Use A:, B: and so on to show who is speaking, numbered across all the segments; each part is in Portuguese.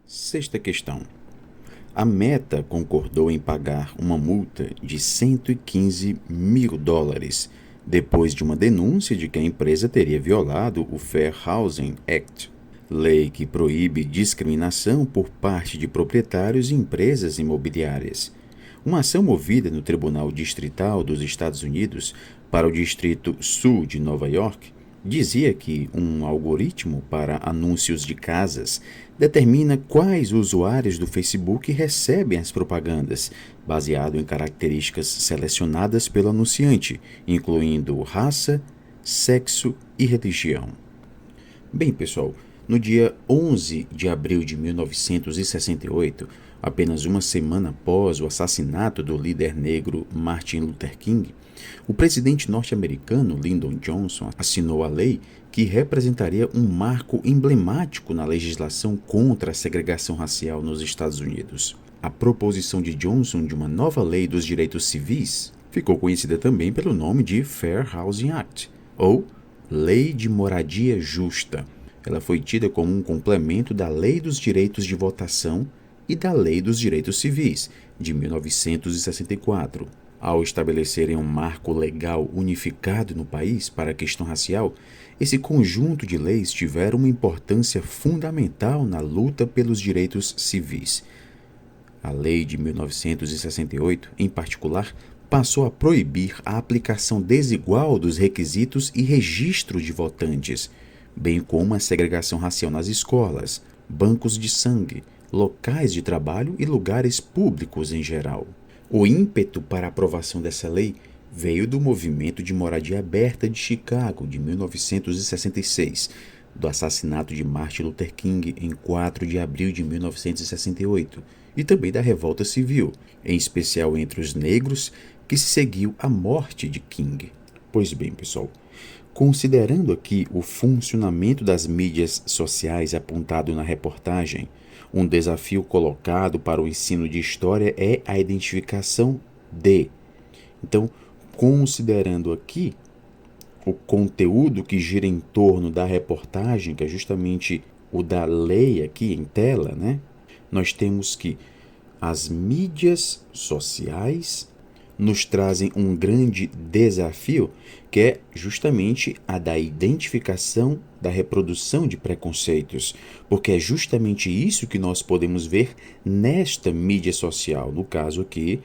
A: Sexta questão. A Meta concordou em pagar uma multa de 115 mil dólares depois de uma denúncia de que a empresa teria violado o Fair Housing Act, lei que proíbe discriminação por parte de proprietários e empresas imobiliárias. Uma ação movida no Tribunal Distrital dos Estados Unidos para o Distrito Sul de Nova York dizia que um algoritmo para anúncios de casas determina quais usuários do Facebook recebem as propagandas, baseado em características selecionadas pelo anunciante, incluindo raça, sexo e religião. Bem, pessoal, no dia 11 de abril de 1968, apenas uma semana após o assassinato do líder negro Martin Luther King, o presidente norte-americano Lyndon Johnson assinou a lei que representaria um marco emblemático na legislação contra a segregação racial nos Estados Unidos. A proposição de Johnson de uma nova lei dos direitos civis ficou conhecida também pelo nome de Fair Housing Act, ou Lei de Moradia Justa. Ela foi tida como um complemento da Lei dos Direitos de Votação e da Lei dos Direitos Civis, de 1964. Ao estabelecerem um marco legal unificado no país para a questão racial, esse conjunto de leis tiveram uma importância fundamental na luta pelos direitos civis. A Lei de 1968, em particular, passou a proibir a aplicação desigual dos requisitos e registro de votantes, bem como a segregação racial nas escolas, bancos de sangue, locais de trabalho e lugares públicos em geral. O ímpeto para a aprovação dessa lei veio do Movimento de Moradia Aberta de Chicago, de 1966, do assassinato de Martin Luther King em 4 de abril de 1968, e também da revolta civil, em especial entre os negros, que se seguiu à morte de King. Pois bem, pessoal, considerando aqui o funcionamento das mídias sociais apontado na reportagem, um desafio colocado para o ensino de história é a identificação de. Então, considerando aqui o conteúdo que gira em torno da reportagem, que é justamente o da lei aqui em tela, né? Nós temos que as mídias sociais nos trazem um grande desafio, que é justamente a da identificação da reprodução de preconceitos, porque é justamente isso que nós podemos ver nesta mídia social, no caso aqui,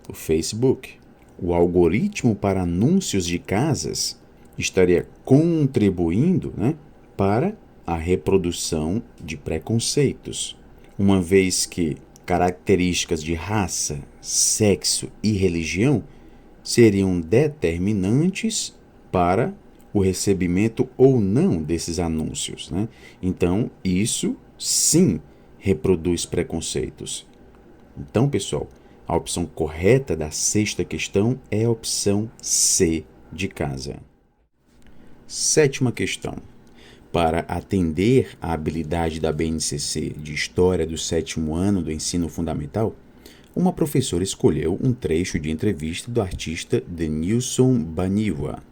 A: o Facebook. O algoritmo para anúncios de casas estaria contribuindo, né, para a reprodução de preconceitos, uma vez que características de raça, sexo e religião seriam determinantes para o recebimento ou não desses anúncios, né? Então, isso sim reproduz preconceitos. Então, pessoal, a opção correta da sexta questão é a opção C de casa. Sétima questão. Para atender à habilidade da BNCC de História do sétimo ano do ensino fundamental, uma professora escolheu um trecho de entrevista do artista Denilson Baniwa,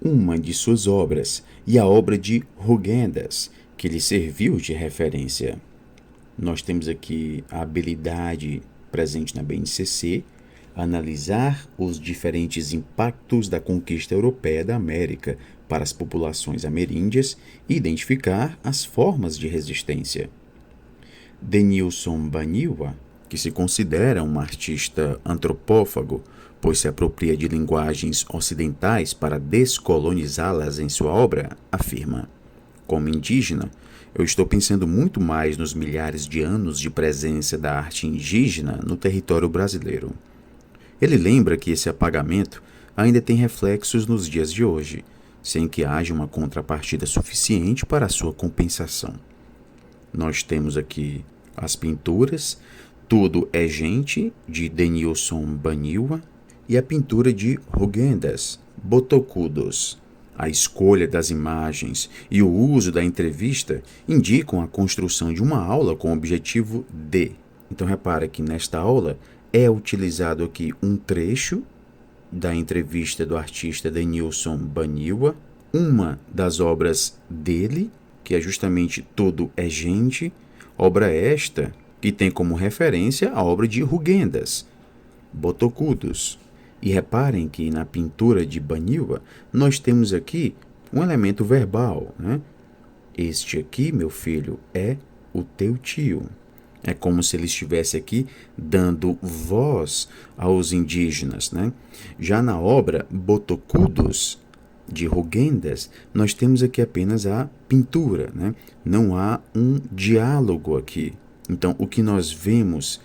A: uma de suas obras, e a obra de Rugendas, que lhe serviu de referência. Nós temos aqui a habilidade presente na BNCC, analisar os diferentes impactos da conquista europeia da América para as populações ameríndias e identificar as formas de resistência. Denilson Baniwa, que se considera um artista antropófago, pois se apropria de linguagens ocidentais para descolonizá-las em sua obra, afirma: como indígena, eu estou pensando muito mais nos milhares de anos de presença da arte indígena no território brasileiro. Ele lembra que esse apagamento ainda tem reflexos nos dias de hoje, sem que haja uma contrapartida suficiente para a sua compensação. Nós temos aqui as pinturas Tudo é Gente, de Denilson Baniwa, e a pintura de Rugendas, Botocudos. A escolha das imagens e o uso da entrevista indicam a construção de uma aula com o objetivo de. Então, repara que nesta aula é utilizado aqui um trecho da entrevista do artista Denilson Baniwa, uma das obras dele, que é justamente Tudo é Gente, Obra esta que tem como referência a obra de Rugendas, Botocudos. E reparem que na pintura de Banilha nós temos aqui um elemento verbal, né? Este aqui, meu filho, é o teu tio. É como se ele estivesse aqui dando voz aos indígenas, né? Já na obra Botocudos, de Rugendas, nós temos aqui apenas a pintura, né? Não há um diálogo aqui. Então, o que nós vemos,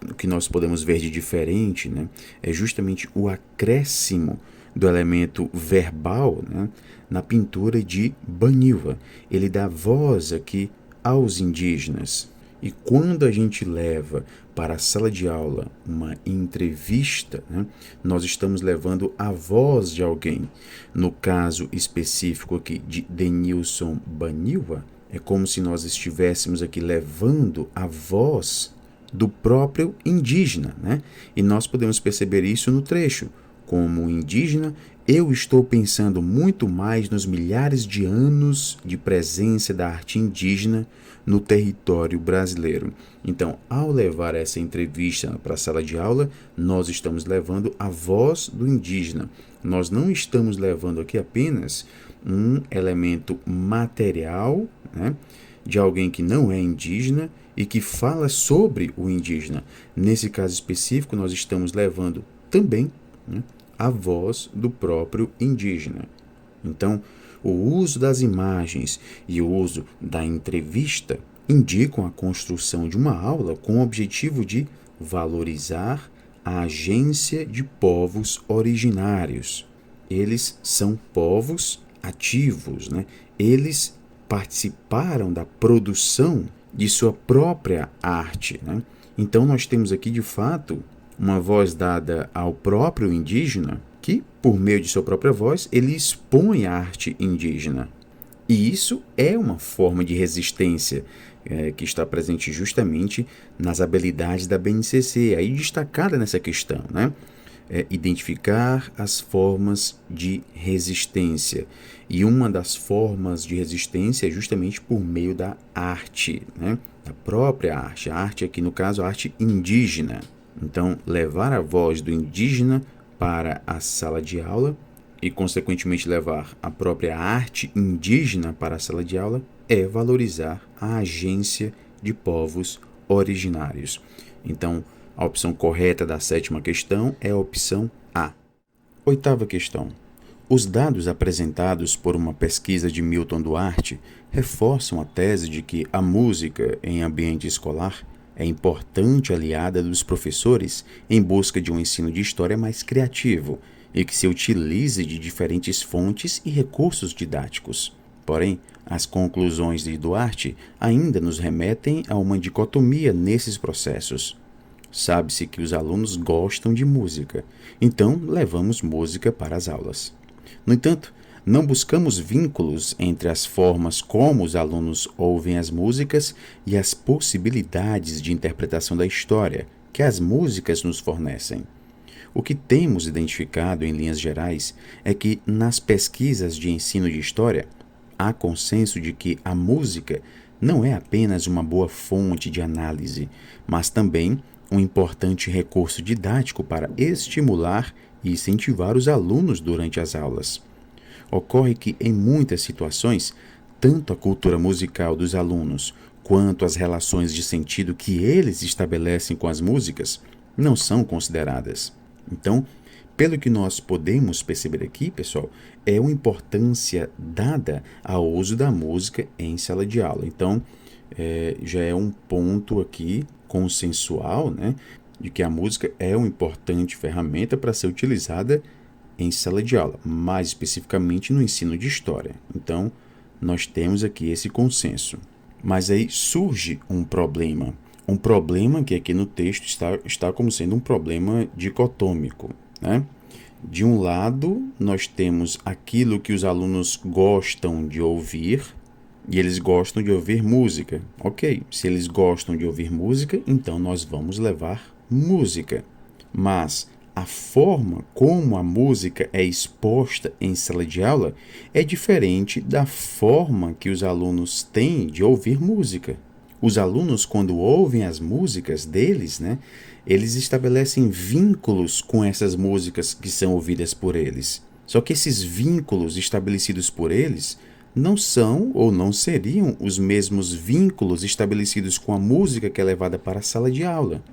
A: o que nós podemos ver de diferente, né, é justamente o acréscimo do elemento verbal, né, na pintura de Banilha. Ele dá voz aqui aos indígenas. E quando a gente leva para a sala de aula uma entrevista, né, nós estamos levando a voz de alguém. No caso específico aqui de Denilson Banilha, é como se nós estivéssemos aqui levando a voz do próprio indígena, né? E nós podemos perceber isso no trecho. Como indígena, eu estou pensando muito mais nos milhares de anos de presença da arte indígena no território brasileiro. Então, ao levar essa entrevista para a sala de aula, nós estamos levando a voz do indígena. Nós não estamos levando aqui apenas um elemento material, né, de alguém que não é indígena e que fala sobre o indígena. Nesse caso específico, nós estamos levando também, né, a voz do próprio indígena. Então, o uso das imagens e o uso da entrevista indicam a construção de uma aula com o objetivo de valorizar a agência de povos originários. Eles são povos ativos, né? Eles participaram da produção de sua própria arte, né? Então nós temos aqui de fato uma voz dada ao próprio indígena que, por meio de sua própria voz, ele expõe a arte indígena. E isso é uma forma de resistência que está presente justamente nas habilidades da BNCC, aí destacada nessa questão, né? Identificar as formas de resistência. E uma das formas de resistência é justamente por meio da arte, né? Da própria arte. A arte aqui, no caso, a arte indígena. Então, levar a voz do indígena para a sala de aula e, consequentemente, levar a própria arte indígena para a sala de aula é valorizar a agência de povos originários. Então, a opção correta da sétima questão é a opção A. Oitava questão. Os dados apresentados por uma pesquisa de Milton Duarte reforçam a tese de que a música em ambiente escolar é importante aliada dos professores em busca de um ensino de história mais criativo e que se utilize de diferentes fontes e recursos didáticos. Porém, as conclusões de Duarte ainda nos remetem a uma dicotomia nesses processos. Sabe-se que os alunos gostam de música, então levamos música para as aulas. No entanto, não buscamos vínculos entre as formas como os alunos ouvem as músicas e as possibilidades de interpretação da história que as músicas nos fornecem. O que temos identificado em linhas gerais é que, nas pesquisas de ensino de história, há consenso de que a música não é apenas uma boa fonte de análise, mas também um importante recurso didático para estimular e incentivar os alunos durante as aulas. Ocorre que, em muitas situações, tanto a cultura musical dos alunos quanto as relações de sentido que eles estabelecem com as músicas não são consideradas. Então, pelo que nós podemos perceber aqui, pessoal, é uma importância dada ao uso da música em sala de aula. Então, já é um ponto aqui consensual, né, de que a música é uma importante ferramenta para ser utilizada em sala de aula, mais especificamente no ensino de história. Então, nós temos aqui esse consenso. Mas aí surge um problema que aqui no texto está como sendo um problema dicotômico, né? De um lado, nós temos aquilo que os alunos gostam de ouvir, e eles gostam de ouvir música. Ok, se eles gostam de ouvir música, então nós vamos levar música. Mas a forma como a música é exposta em sala de aula é diferente da forma que os alunos têm de ouvir música. Os alunos, quando ouvem as músicas deles, né, eles estabelecem vínculos com essas músicas que são ouvidas por eles. Só que esses vínculos estabelecidos por eles não são ou não seriam os mesmos vínculos estabelecidos com a música que é levada para a sala de aula.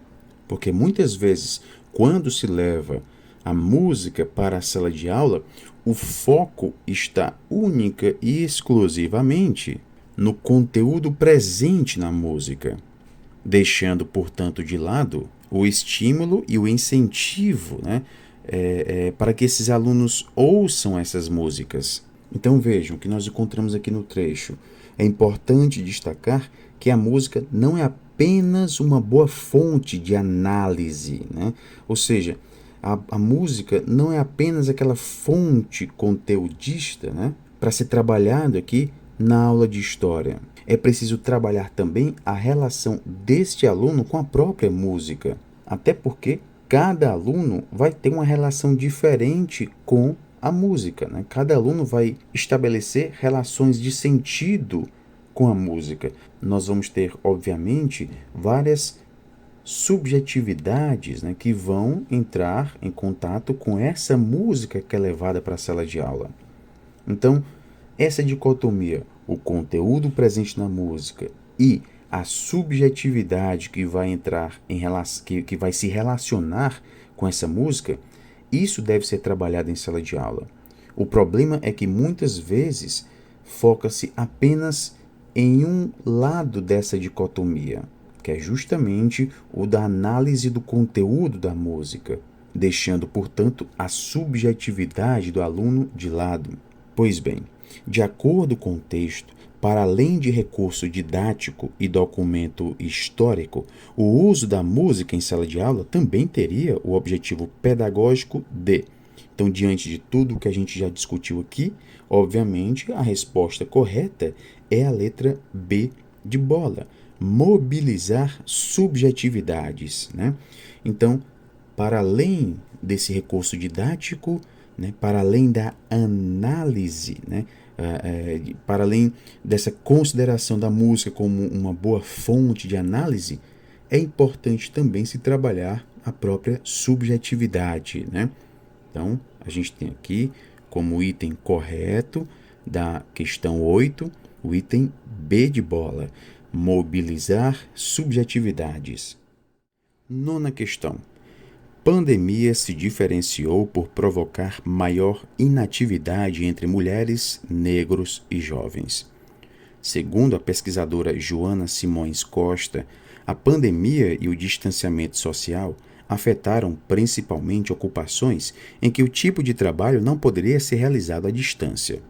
A: Porque muitas vezes, quando se leva a música para a sala de aula, o foco está única e exclusivamente no conteúdo presente na música, deixando, portanto, de lado o estímulo e o incentivo, né, para que esses alunos ouçam essas músicas. Então vejam o que nós encontramos aqui no trecho. É importante destacar que a música não é apenas uma boa fonte de análise, né? Ou seja, a música não é apenas aquela fonte conteudista, né, para ser trabalhado aqui na aula de história. É preciso trabalhar também a relação deste aluno com a própria música, até porque cada aluno vai ter uma relação diferente com a música, né? Cada aluno vai estabelecer relações de sentido com a música. Nós vamos ter, obviamente, várias subjetividades, né, que vão entrar em contato com essa música que é levada para a sala de aula. Então, essa dicotomia, o conteúdo presente na música e a subjetividade que vai entrar que vai se relacionar com essa música, isso deve ser trabalhado em sala de aula. O problema é que muitas vezes foca-se apenas em um lado dessa dicotomia, que é justamente o da análise do conteúdo da música, deixando, portanto, a subjetividade do aluno de lado. Pois bem, de acordo com o texto, para além de recurso didático e documento histórico, o uso da música em sala de aula também teria o objetivo pedagógico de... Então, diante de tudo que a gente já discutiu aqui, obviamente, a resposta correta é a letra B de bola. Mobilizar subjetividades, né? Então, para além desse recurso didático, né, para além da análise, né, para além dessa consideração da música como uma boa fonte de análise, é importante também se trabalhar a própria subjetividade, né? Então, a gente tem aqui como item correto da questão 8, o item B de bola, mobilizar subjetividades. Nona questão. Pandemia se diferenciou por provocar maior inatividade entre mulheres, negros e jovens. Segundo a pesquisadora Joana Simões Costa, a pandemia e o distanciamento social afetaram principalmente ocupações em que o tipo de trabalho não poderia ser realizado à distância.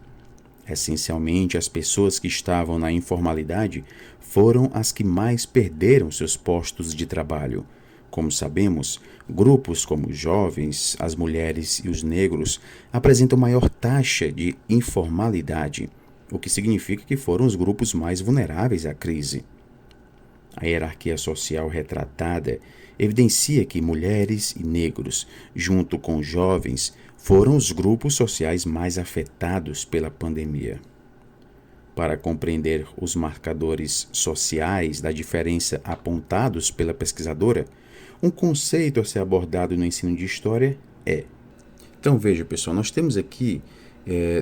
A: Essencialmente, as pessoas que estavam na informalidade foram as que mais perderam seus postos de trabalho. Como sabemos, grupos como os jovens, as mulheres e os negros apresentam maior taxa de informalidade, o que significa que foram os grupos mais vulneráveis à crise. A hierarquia social retratada evidencia que mulheres e negros, junto com jovens, foram os grupos sociais mais afetados pela pandemia. Para compreender os marcadores sociais da diferença apontados pela pesquisadora, um conceito a ser abordado no ensino de história é... Então veja, pessoal, nós temos aqui,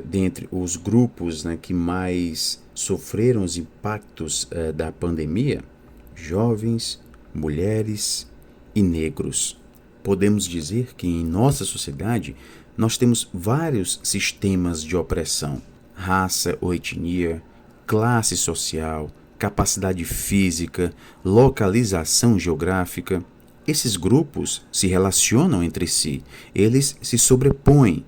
A: dentre os grupos, né, que mais sofreram os impactos da pandemia, jovens, mulheres e negros. Podemos dizer que em nossa sociedade nós temos vários sistemas de opressão: raça ou etnia, classe social, capacidade física, localização geográfica. Esses grupos se relacionam entre si, eles se sobrepõem,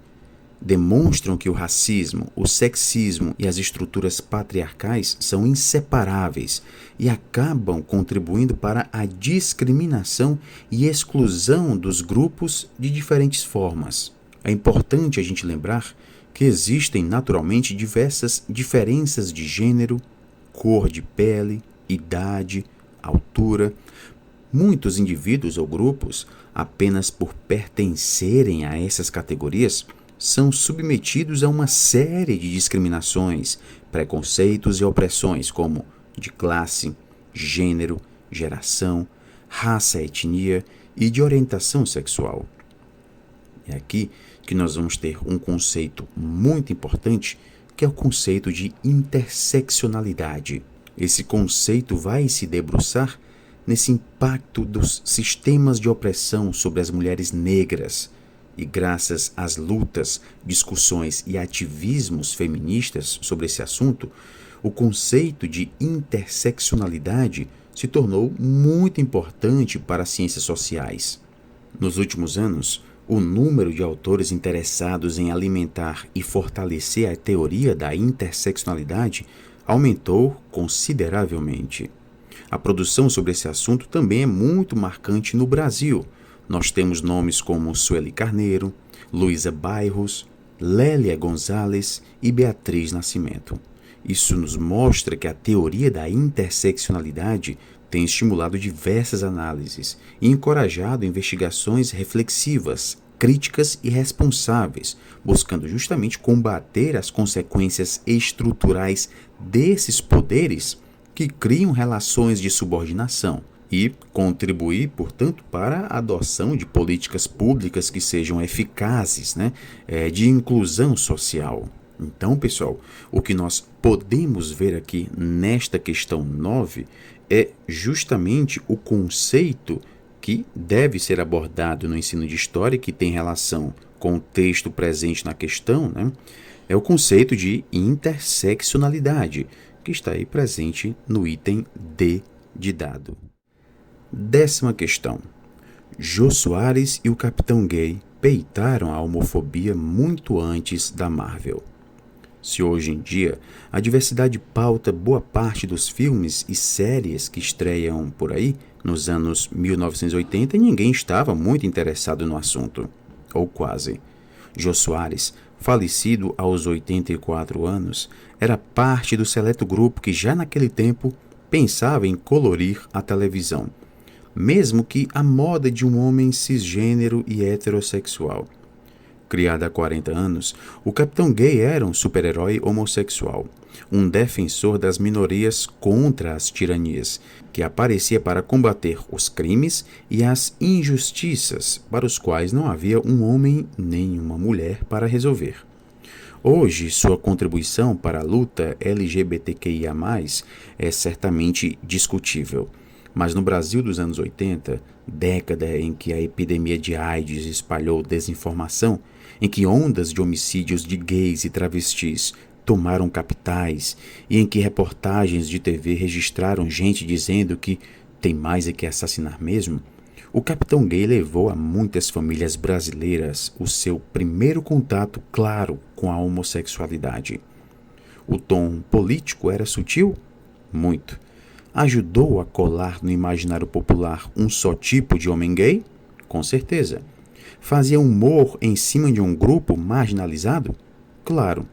A: demonstram que o racismo, o sexismo e as estruturas patriarcais são inseparáveis e acabam contribuindo para a discriminação e exclusão dos grupos de diferentes formas. É importante a gente lembrar que existem naturalmente diversas diferenças de gênero, cor de pele, idade, altura. Muitos indivíduos ou grupos, apenas por pertencerem a essas categorias, são submetidos a uma série de discriminações, preconceitos e opressões, como de classe, gênero, geração, raça, etnia e de orientação sexual. É aqui que nós vamos ter um conceito muito importante, que é o conceito de interseccionalidade. Esse conceito vai se debruçar nesse impacto dos sistemas de opressão sobre as mulheres negras. E graças às lutas, discussões e ativismos feministas sobre esse assunto, o conceito de interseccionalidade se tornou muito importante para as ciências sociais. Nos últimos anos, o número de autores interessados em alimentar e fortalecer a teoria da interseccionalidade aumentou consideravelmente. A produção sobre esse assunto também é muito marcante no Brasil. Nós temos nomes como Sueli Carneiro, Luísa Bairros, Lélia Gonzalez e Beatriz Nascimento. Isso nos mostra que a teoria da interseccionalidade tem estimulado diversas análises e encorajado investigações reflexivas, críticas e responsáveis, buscando justamente combater as consequências estruturais desses poderes que criam relações de subordinação e contribuir, portanto, para a adoção de políticas públicas que sejam eficazes, de inclusão social. Então, pessoal, o que nós podemos ver aqui nesta questão 9 é justamente o conceito que deve ser abordado no ensino de história, que tem relação com o texto presente na questão, é o conceito de interseccionalidade, que está aí presente no item D de dado. 10ª questão. Jô Soares e o Capitão Gay peitaram a homofobia muito antes da Marvel. Se hoje em dia a diversidade pauta boa parte dos filmes e séries que estreiam por aí nos anos 1980, ninguém estava muito interessado no assunto, ou quase. Jô Soares, falecido aos 84 anos, era parte do seleto grupo que já naquele tempo pensava em colorir a televisão, mesmo que à moda de um homem cisgênero e heterossexual. Criado há 40 anos, o Capitão Gay era um super-herói homossexual, um defensor das minorias contra as tiranias, que aparecia para combater os crimes e as injustiças para os quais não havia um homem nem uma mulher para resolver. Hoje, sua contribuição para a luta LGBTQIA+, é certamente discutível. Mas no Brasil dos anos 80, década em que a epidemia de AIDS espalhou desinformação, em que ondas de homicídios de gays e travestis tomaram capitais e em que reportagens de TV registraram gente dizendo que tem mais é que assassinar mesmo, o Capitão Gay levou a muitas famílias brasileiras o seu primeiro contato claro com a homossexualidade. O tom político era sutil? Muito. Ajudou a colar no imaginário popular um só tipo de homem gay? Com certeza. Fazia humor em cima de um grupo marginalizado? Claro.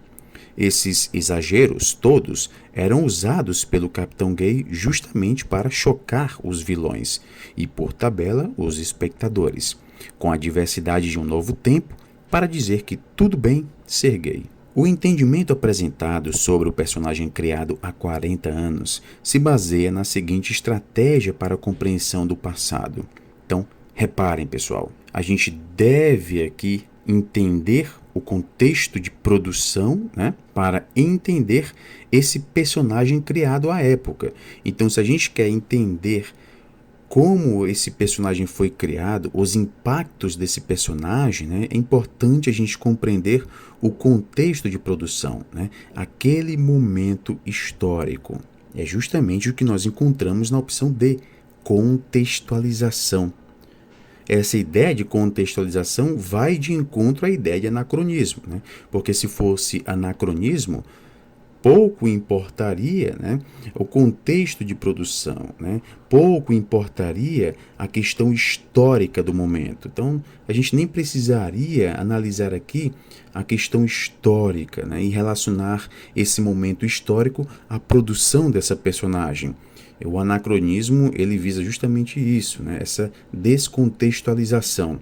A: Esses exageros todos eram usados pelo Capitão Gay justamente para chocar os vilões e, por tabela, os espectadores, com a diversidade de um novo tempo para dizer que tudo bem ser gay. O entendimento apresentado sobre o personagem criado há 40 anos se baseia na seguinte estratégia para a compreensão do passado. Então, reparem, pessoal, a gente deve aqui entender o contexto de produção, para entender esse personagem criado à época. Então, se a gente quer entender como esse personagem foi criado, os impactos desse personagem, é importante a gente compreender o contexto de produção, aquele momento histórico. É justamente o que nós encontramos na opção D, contextualização. Essa ideia de contextualização vai de encontro à ideia de anacronismo, porque se fosse anacronismo, pouco importaria o contexto de produção, pouco importaria a questão histórica do momento. Então, a gente nem precisaria analisar aqui a questão histórica e relacionar esse momento histórico à produção dessa personagem. O anacronismo ele visa justamente isso, essa descontextualização.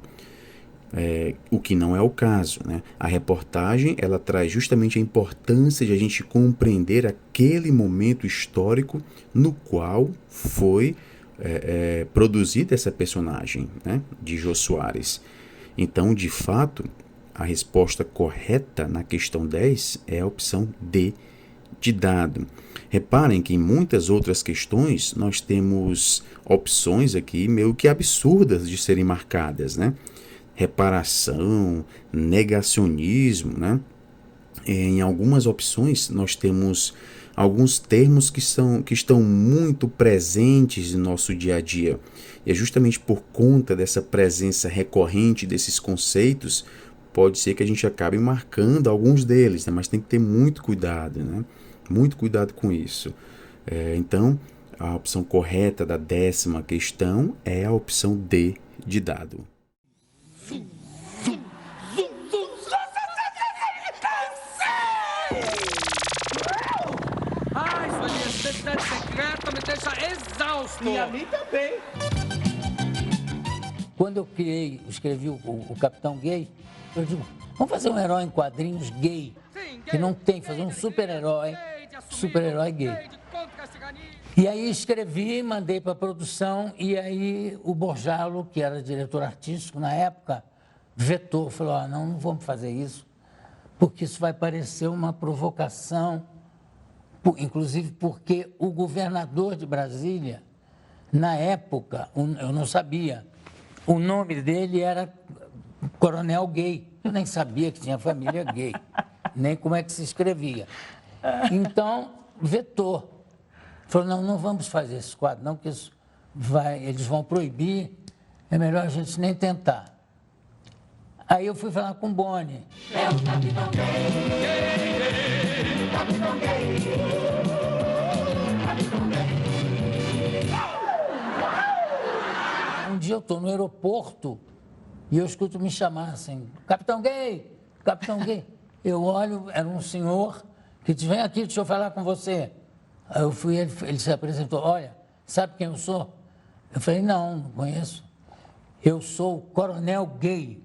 A: O que não é o caso, né? A reportagem ela traz justamente a importância de a gente compreender aquele momento histórico no qual foi produzida essa personagem, né? De Jô Soares. Então, de fato, a resposta correta na questão 10 é a opção D, de dado. Reparem que em muitas outras questões nós temos opções aqui meio que absurdas de serem marcadas, né? Reparação, negacionismo, né? Em algumas opções nós temos alguns termos que estão muito presentes no nosso dia a dia. E é justamente por conta dessa presença recorrente desses conceitos, pode ser que a gente acabe marcando alguns deles, né? Mas tem que ter muito cuidado, né? Muito cuidado com isso. Então, a opção correta da 10ª questão é a opção D, de dado.
B: Ai, sua identidade secreta me deixa exausto.
C: E a mim também.
D: Quando eu escrevi o Capitão Gay, eu digo, vamos fazer um herói em quadrinhos gay,
B: Sim, gay,
D: que não tem, fazer um super-herói gay. E aí escrevi, mandei para a produção, e aí o Borjalo, que era diretor artístico na época, vetou, falou, não vamos fazer isso, porque isso vai parecer uma provocação, inclusive porque o governador de Brasília, na época, eu não sabia, o nome dele era Coronel Gay. Eu nem sabia que tinha família gay, nem como é que se escrevia. Então, vetou. Falou, não vamos fazer esse quadro, não, que isso eles vão proibir, é melhor a gente nem tentar. Aí eu fui falar com o Boni. É o Capitão Gay, Capitão Gay, Capitão Gay. Um dia eu estou no aeroporto e eu escuto me chamar assim, Capitão Gay, Capitão Gay. Eu olho, era um senhor que disse, vem aqui, deixa eu falar com você. Aí eu fui, ele se apresentou, olha, sabe quem eu sou? Eu falei, não conheço. Eu sou o Coronel Gay.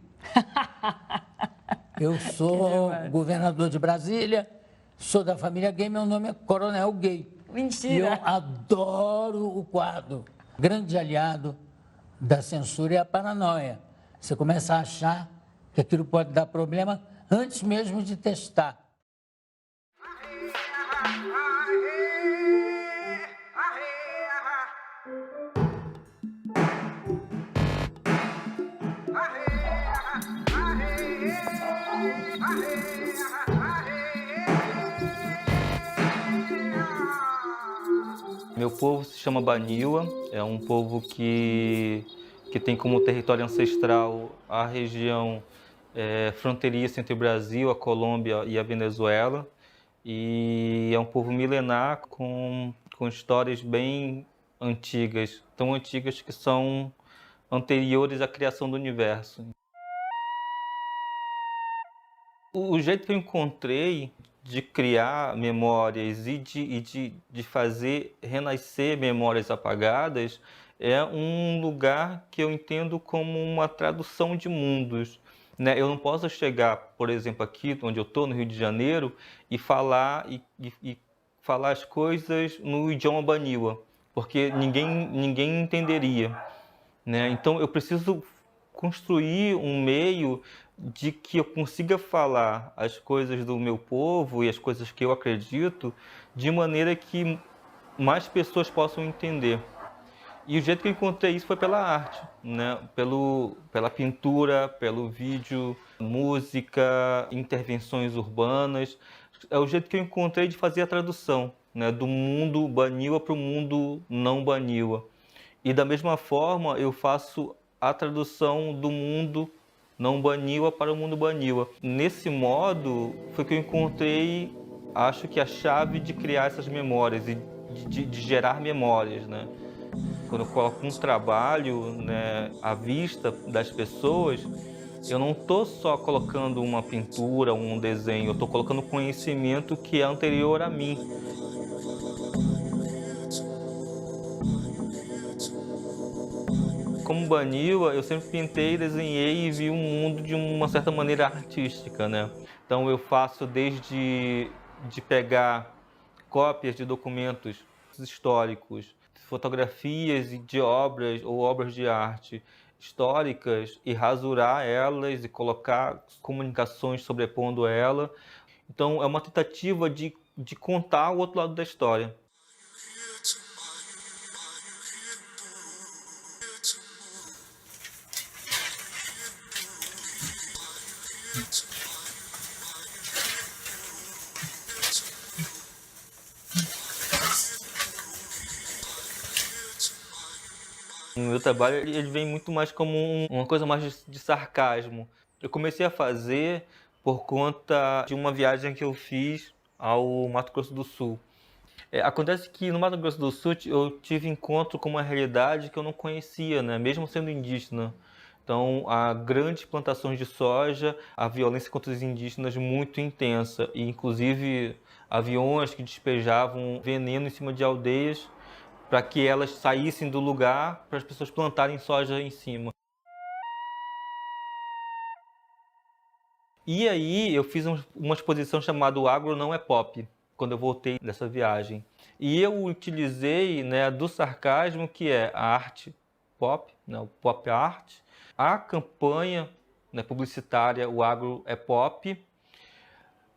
D: Eu sou governador de Brasília, sou da família gay, meu nome é Coronel Gay.
E: Mentira!
D: E eu adoro o quadro. Grande aliado da censura é a paranoia. Você começa a achar que aquilo pode dar problema antes mesmo de testar.
F: Meu povo se chama Baniwa, é um povo que tem como território ancestral a região fronteiriça entre o Brasil, a Colômbia e a Venezuela. E é um povo milenar com histórias bem antigas, tão antigas que são anteriores à criação do universo. O jeito que eu encontrei de criar memórias e de fazer renascer memórias apagadas é um lugar que eu entendo como uma tradução de mundos, né? Eu não posso chegar, por exemplo, aqui onde eu estou, no Rio de Janeiro, e falar as coisas no idioma Baniwa, porque ninguém entenderia, né? Então eu preciso construir um meio de que eu consiga falar as coisas do meu povo e as coisas que eu acredito de maneira que mais pessoas possam entender. E o jeito que eu encontrei isso foi pela arte, né? Pela pintura, pelo vídeo, música, intervenções urbanas. É o jeito que eu encontrei de fazer a tradução, né? Do mundo Baniwa para o mundo não Baniwa. E da mesma forma eu faço a tradução do mundo não Baniwa para o mundo Baniwa. Nesse modo foi que eu encontrei, acho que a chave de criar essas memórias e de gerar memórias, né? Quando eu coloco um trabalho, né, à vista das pessoas, eu não estou só colocando uma pintura, um desenho, eu estou colocando conhecimento que é anterior a mim. como Baniwa, eu sempre pintei, desenhei e vi o mundo de uma certa maneira artística, né? Então eu faço desde de pegar cópias de documentos históricos, fotografias de obras ou obras de arte históricas e rasurar elas e colocar comunicações sobrepondo ela. Então é uma tentativa de contar o outro lado da história. O meu trabalho ele vem muito mais como uma coisa mais de sarcasmo. Eu comecei a fazer por conta de uma viagem que eu fiz ao Mato Grosso do Sul. Acontece que no Mato Grosso do Sul eu tive encontro com uma realidade que eu não conhecia, né? Mesmo sendo indígena. Então, há grandes plantações de soja, a violência contra os indígenas muito intensa, e inclusive aviões que despejavam veneno em cima de aldeias para que elas saíssem do lugar para as pessoas plantarem soja em cima. E aí eu fiz uma exposição chamada O Agro Não é Pop, quando eu voltei dessa viagem. E eu utilizei, né, do sarcasmo, que é a arte pop, né, o pop art, a campanha, né, publicitária O Agro é Pop,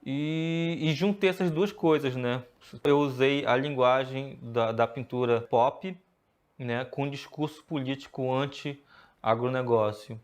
F: e juntei essas duas coisas, né? Eu usei a linguagem da pintura pop, né, com um discurso político anti-agronegócio.